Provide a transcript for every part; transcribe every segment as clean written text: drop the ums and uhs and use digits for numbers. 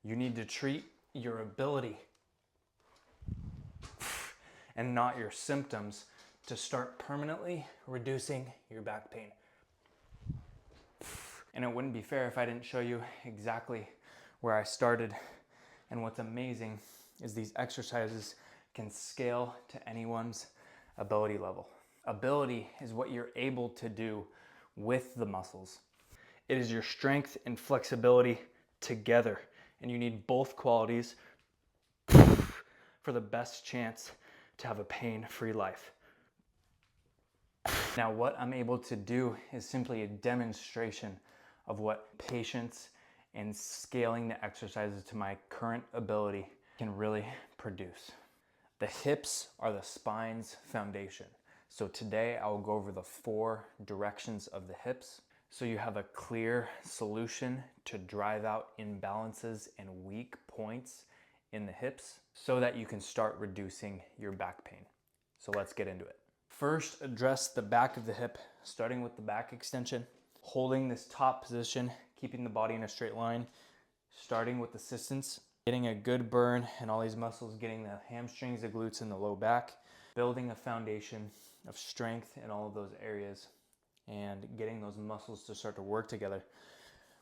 You need to treat your ability and not your symptoms to start permanently reducing your back pain. And it wouldn't be fair if I didn't show you exactly where I started. And what's amazing is these exercises can scale to anyone's ability level. Ability is what you're able to do with the muscles. It is your strength and flexibility together, and you need both qualities for the best chance to have a pain-free life. Now, what I'm able to do is simply a demonstration of what patience and scaling the exercises to my current ability can really produce. The hips are the spine's foundation. So today I will go over the 4 directions of the hips so you have a clear solution to drive out imbalances and weak points in the hips so that you can start reducing your back pain. So let's get into it. First, address the back of the hip, starting with the back extension, holding this top position, keeping the body in a straight line, starting with assistance, getting a good burn and all these muscles, getting the hamstrings, the glutes, and the low back, building a foundation of strength in all of those areas and getting those muscles to start to work together.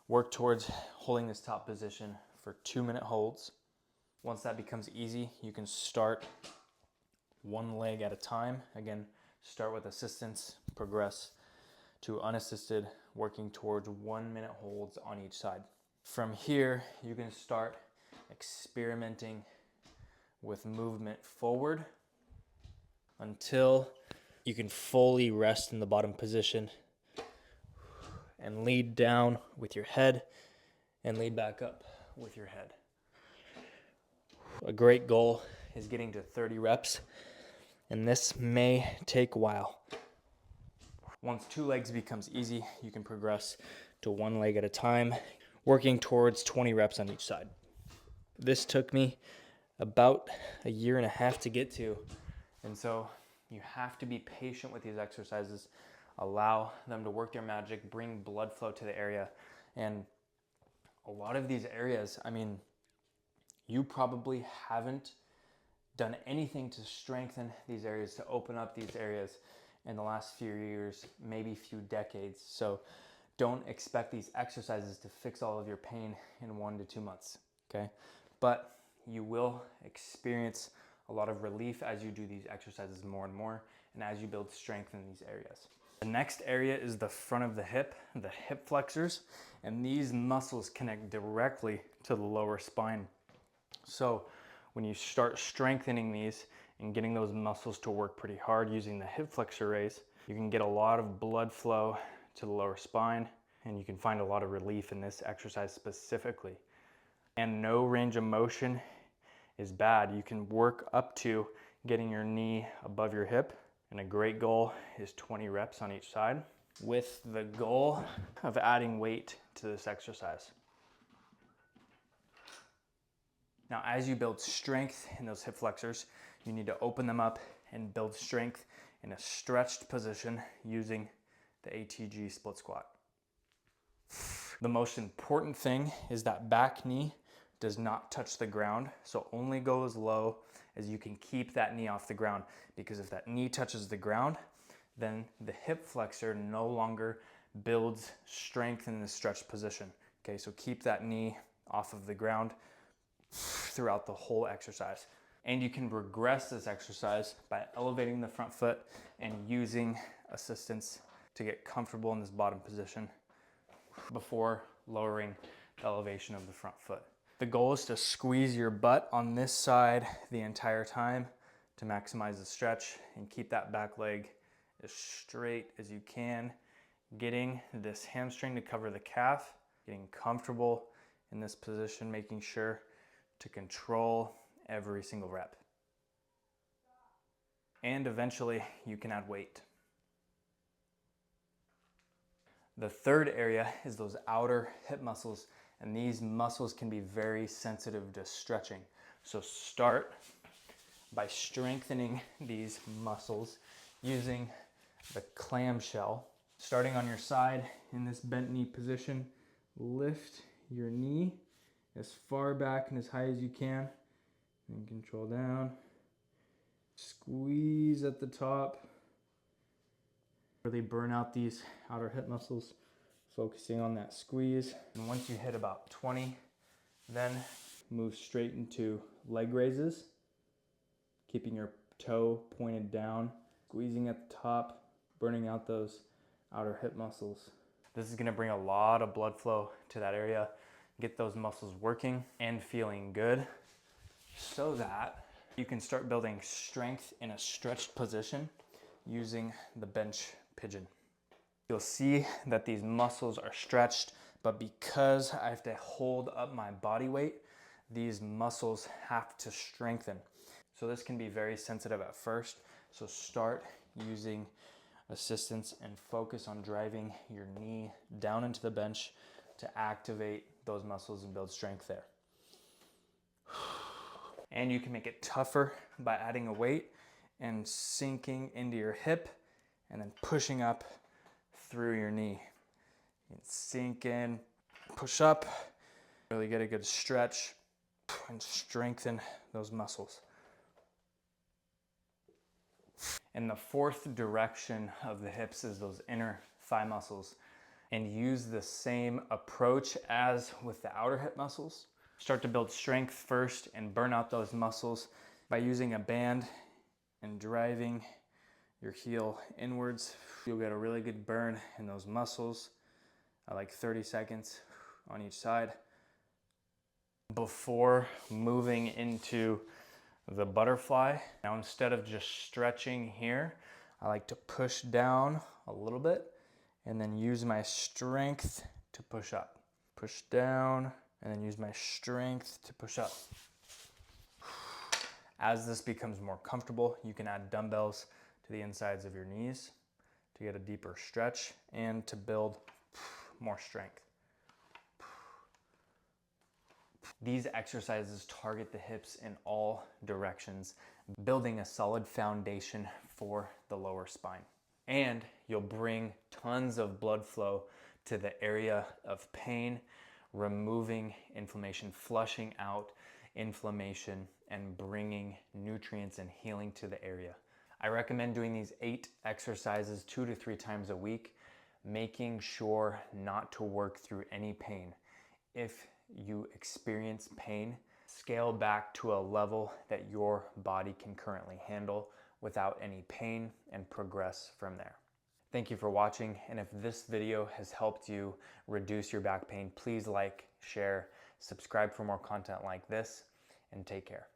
Work towards holding this top position for 2-minute holds. Once that becomes easy, you can start one leg at a time. Again, start with assistance, progress to unassisted, working towards 1-minute holds on each side. From here, you can start experimenting with movement forward until you can fully rest in the bottom position and lead down with your head and lead back up with your head. A great goal is getting to 30 reps, and this may take a while. Once 2 legs becomes easy, you can progress to 1 leg at a time, working towards 20 reps on each side. This took me about 1.5 years to get to, and so you have to be patient with these exercises, allow them to work their magic, bring blood flow to the area. And a lot of these areas, I mean, you probably haven't done anything to strengthen these areas, to open up these areas in the last few years, maybe few decades. So don't expect these exercises to fix all of your pain in 1 to 2 months, okay? But you will experience a lot of relief as you do these exercises more and more, and as you build strength in these areas. The next area is the front of the hip flexors, and these muscles connect directly to the lower spine. So when you start strengthening these and getting those muscles to work pretty hard using the hip flexor raise, you can get a lot of blood flow to the lower spine, and you can find a lot of relief in this exercise specifically. And no range of motion is bad. You can work up to getting your knee above your hip, and a great goal is 20 reps on each side with the goal of adding weight to this exercise. Now, as you build strength in those hip flexors, you need to open them up and build strength in a stretched position using the ATG split squat. The most important thing is that back knee does not touch the ground, so only go as low as you can keep that knee off the ground, because if that knee touches the ground, then the hip flexor no longer builds strength in this stretched position. Okay, so keep that knee off of the ground throughout the whole exercise. And you can regress this exercise by elevating the front foot and using assistance to get comfortable in this bottom position before lowering the elevation of the front foot. The goal is to squeeze your butt on this side the entire time to maximize the stretch and keep that back leg as straight as you can, getting this hamstring to cover the calf, getting comfortable in this position, making sure to control every single rep. And eventually you can add weight. The third area is those outer hip muscles, and these muscles can be very sensitive to stretching. So start by strengthening these muscles using the clamshell. Starting on your side in this bent knee position, lift your knee as far back and as high as you can. And control down. Squeeze at the top. Really burn out these outer hip muscles, focusing on that squeeze. And once you hit about 20, then move straight into leg raises, keeping your toe pointed down, squeezing at the top, burning out those outer hip muscles. This is gonna bring a lot of blood flow to that area, get those muscles working and feeling good so that you can start building strength in a stretched position using the bench pigeon. You'll see that these muscles are stretched, but because I have to hold up my body weight, these muscles have to strengthen. So this can be very sensitive at first. So start using assistance and focus on driving your knee down into the bench to activate those muscles and build strength there. And you can make it tougher by adding a weight and sinking into your hip and then pushing up through your knee. You can sink in, push up, really get a good stretch and strengthen those muscles. And the fourth direction of the hips is those inner thigh muscles. And use the same approach as with the outer hip muscles. Start to build strength first and burn out those muscles by using a band and driving your heel inwards. You'll get a really good burn in those muscles, like 30 seconds on each side. Before moving into the butterfly, now instead of just stretching here, I like to push down a little bit and then use my strength to push up. Push down and then use my strength to push up. As this becomes more comfortable, you can add dumbbells to the insides of your knees to get a deeper stretch and to build more strength. These exercises target the hips in all directions, building a solid foundation for the lower spine. And you'll bring tons of blood flow to the area of pain, removing inflammation, flushing out inflammation, and bringing nutrients and healing to the area. I recommend doing these 8 exercises 2 to 3 times a week, making sure not to work through any pain. If you experience pain, scale back to a level that your body can currently handle without any pain and progress from there. Thank you for watching, and if this video has helped you reduce your back pain, please like, share, subscribe for more content like this, and take care.